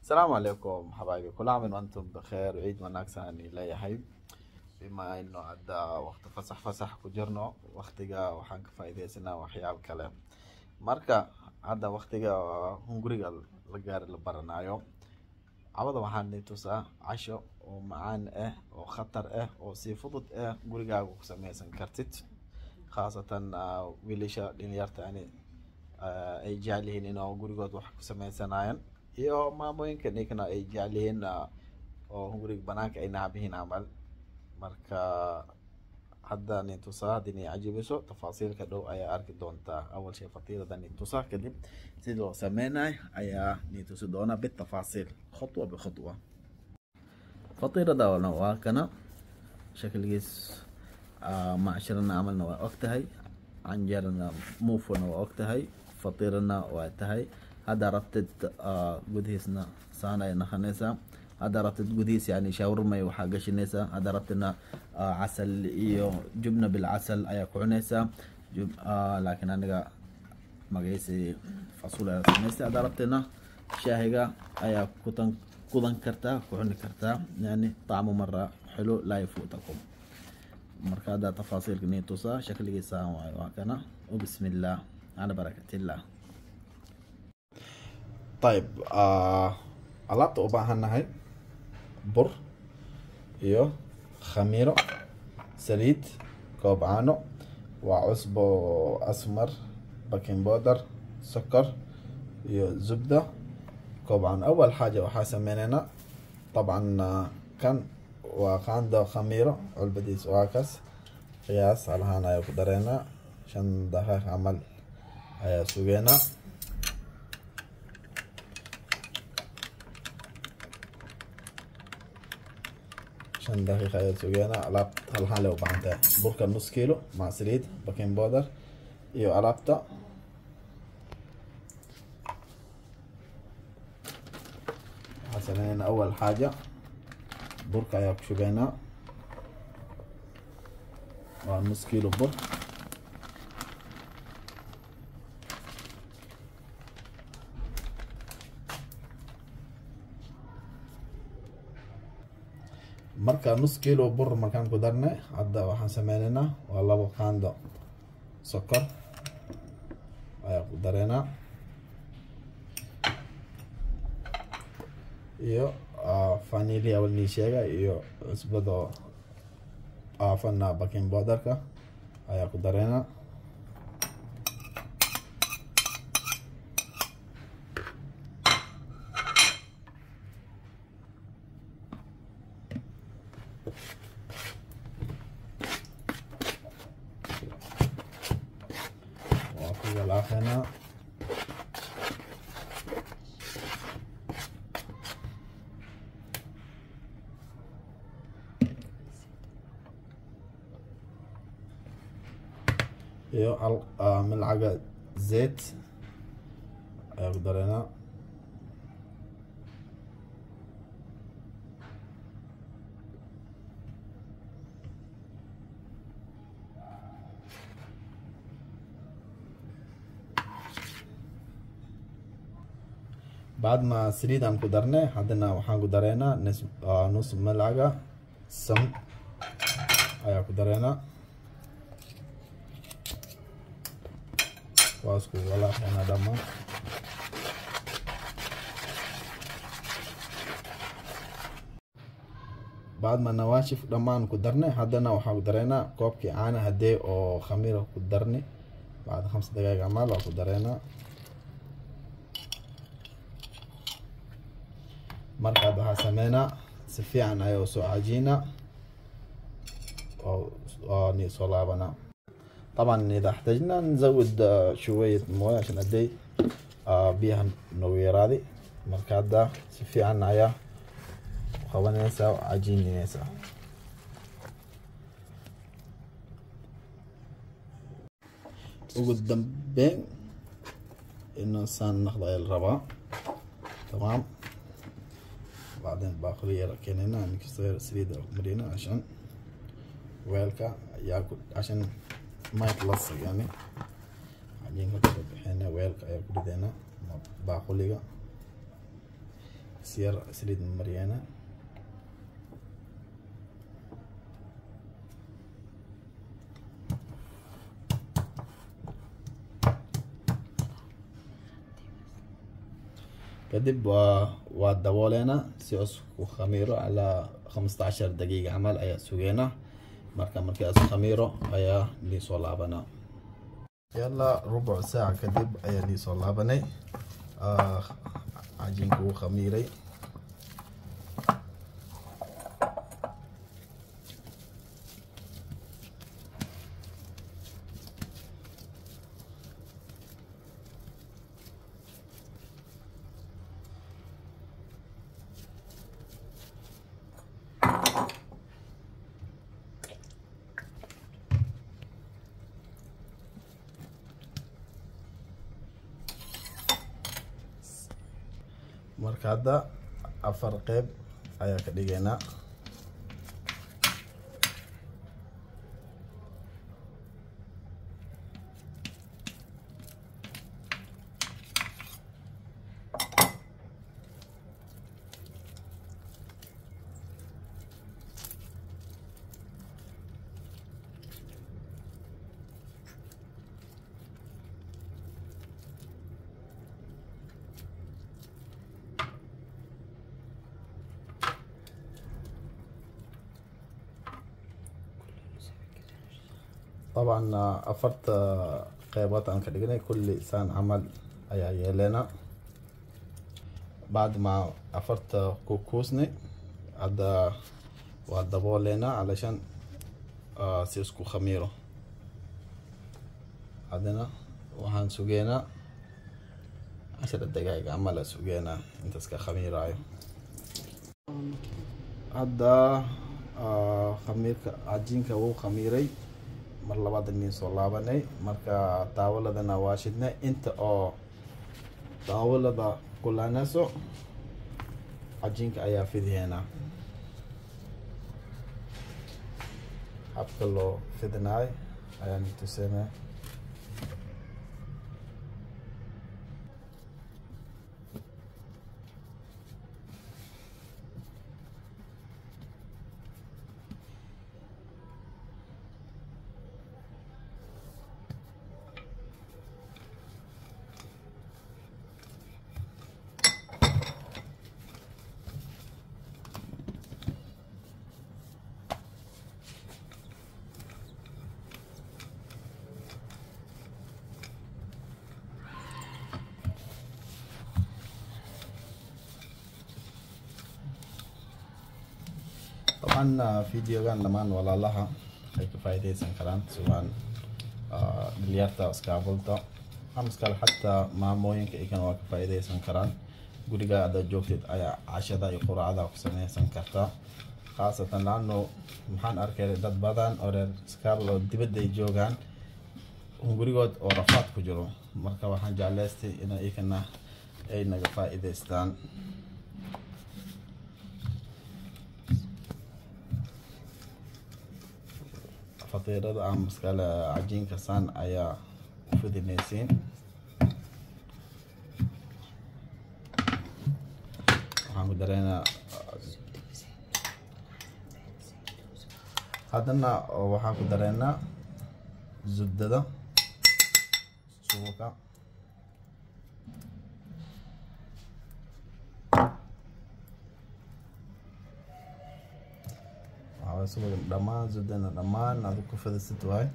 السلام عليكم حبايبي، كل عام وانتم بخير وعيد وناكسان لا يحيب. بما انه عدا وقت فسح كجرنا وقتiga waxaan ka faa'iideysanaa waxyaabo kale. Marka hadda waqtiga hunguriga la gaari la baranayo, cawada waxaan tusaa casho oo macaan oo khatar oo si fudud gurigaaga ku samaysan kartid, khaasatan wiilasha dhalinyarta ay jecel yihiin inay gurigooda wax ku samaysanayaan iyo maamooyinka ninkana ay jecel yihiin oo hunguriga banaanka ay nacab yihiin camal. marka hadda nin tusaa haddii inay cajibiso tafaasiilka dhow ayaa arki doontaa. awal shay fatiirada nin tusaa kadib sidii loo sameynay ayaa nin tusi doona بالتفاصيل خطوة بخطوة. فطيرة waa kana shakligiis macshirana camalna waa og tahay, canjeerana muufana waa og tahay, fatiirana waa tahay. hadda rabtid gudihiisna saan ay naqanaysaa. hadda rabtid gudihiis yani shawarma waxaa gashinaysaa. hadda rabtidna casal iyo jubna bilcasal ayaa ku cunaysaa. laakiin aniga magaciisi fasuul ayaa samaystay. hadda rabtidna shaahiga ayaa kudan kartaa, ku cuni kartaa. yani طعمه مرة حلو لا يفوتكم. marka hadda tafaasiilka nin tusaa shakligiisa waa kana. وبسم الله على بركة الله. طيب alaabta u baahannahay bur iyo khamiiro, saliid, koob caano, waa cusbo asmar, baking powder, sokor iyo zubda, koob caano. أول حاجة waxaa sameynayna طبعا kan waa qaando khamiiro culbadiis waa kaas qiyaas alahaan ayaa ku dareynaa. 5 daqiiq camal ayaa sugeynaa. دقيقة ayaa sugeynaa. alaabta halhaan leh u baahan tahay burka nus kiilo مع saliid, baking powder iyo alaabta. waxaa sameynayna أول حاجة burka ayaa ku shubeynaa. waa nus kiilo bur. marka nus kiilo bur markaan ku darnay hadda waxaan sameynaynaa waa 2 qaando sokor ayaa ku dareynaa iyo vanilya walni sheega iyo cusbado aafana baking powderka ayaa ku dareynaa. walaaqeynaa iyo milcaga zeyt ayaa ku dareynaa. بعد ما سليد aan ku darnay haddana waxaan ku dareynaa nus milcaga sam ayaa ku dareynaa. waa isku walaaqeynaa dhammaan. بعد ما nawaashif dhammaan ku darnay haddana waxaan ku dareynaa koobkii caana hadee oo khamiira ku darnay. بعد 5 دقائق camal waa ku dareynaa. marka waxaa sameynaa si fiican ayaa soo cajiina oo ni soo laabana. طبعا إذا احتاجنا نزود شوية موية عشان قدي بيها نويرادي. marka hadda si fiican ayaa qabanaysaa oo cajiinaysaa. ugu dambeyn inuu saan noqdo ayaa la rabaa. تمام. بعدين باقلية ركينينا نكسر سريد مرينا عشان ويلكا ياكل عشان ما يتلصق يعني. عجين كده بحنا ويلكا ياكل دينا باقلية سير سليد مريانة. كدب ودبولينا سيوس وخميرو على 15 دقيقة عمل أي سوينا مركا أس خميرو أي لي صلابنا. يلا ربع ساعة كدب أي لي صلابني عجينكو خميري. marka hadda afar qayb ayaa ka dhigaynaa. طبعا أفرت قيبات عن كدقني كل إنسان عمل أي لنا. بعد ما أفرت كوكوسني هذا والدبول لنا علشان سيسكو خميرو عندنا وهان سوقينا 10 دقائق عمل سوقينا انتسكا خميرة أيوه. هذا خمير عجين كو خميري mar labaad in soo laabanay. marka taawaladana waa shidnay inta oo taawalada kulanayso cajiinka ayaa fidiyeena. habka loo fidinaay ayaan tusinay. طبعا فيديو كان لمان ولا لها هيك فايدة سنكران سواء بليارتا اسكابلتا امسكال حتى مع موين كيكن واك فايدة سنكران قولي هذا جوكتد اي 10 دقائق قرعة وكسنة سنكرتا خاصة لانه محان اركي داد بدان اور سكابلو دبدا جوغان هنغوريغود او رفات كجرو marka waxaan jeclaystay in aykana ay naga faa'iideystaan. فطيرة عم مسكالة عجين كسان أيا فدي نيسين. عم درينا هادنا وحاكو درينا زبدة سوكا سوى دمان زبدنا دمان هذا كفر الستواي.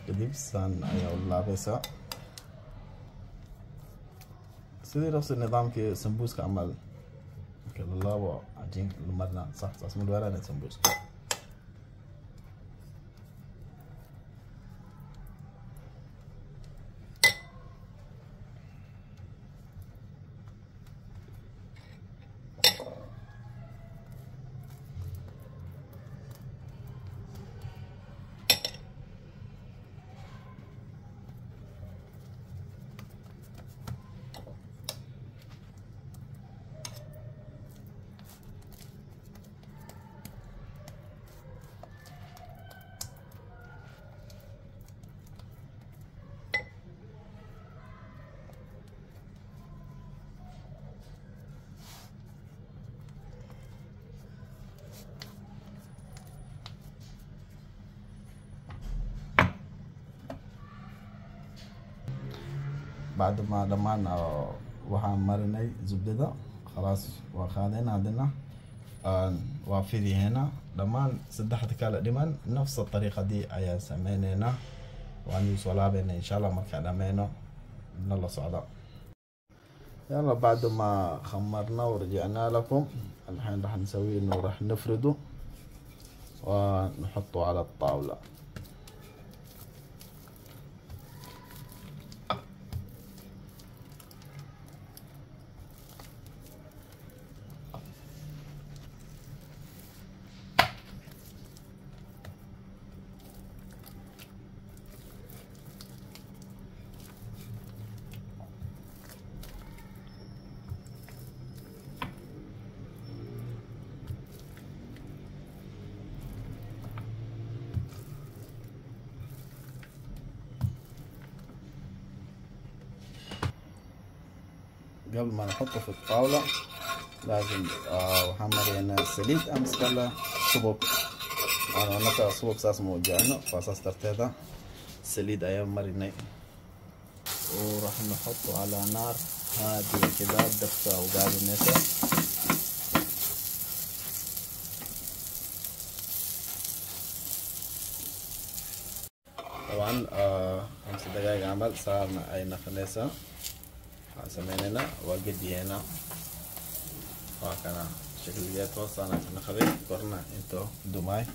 كدي بسان أيا والله بسا سيدي نفس النظام كي سمبوس كعمل كلا و عجين المرنا صح اسمه الورا نسمبوس. بعد ما دمعنا waxaan marinay zubdada خلاص وخذينا عندنا وافذي هنا دمان سدحت كلا دمان نفس الطريقة دي أيا سمينا وأني صلابنا إن شاء الله مركع دمينا من الله صعدا. يلا بعد ما خمرنا ورجعنا لكم الحين راح نسوي إنه راح نفرده ونحطه على الطاولة. قبل ما نحطه في الطاولة لازم وحمر هنا السليد أمس كلا صبوك أنا نتا صبوك ساس موجعنا فاساس ترتيدا السليد أيام مريني وراح نحطه على نار هادية كده دفة وقاعد النسا. طبعا 5 دقايق عمل صارنا أي نخنسة سمينا وقدي هنا وكان شكل جاي توصلنا نخلي قرنا انتو دماي.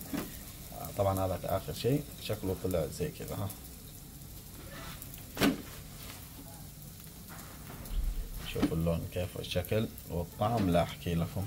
طبعا هذا اخر شيء شكله طلع زي كذا ها. شوفوا اللون كيف الشكل والطعم لا احكي لكم.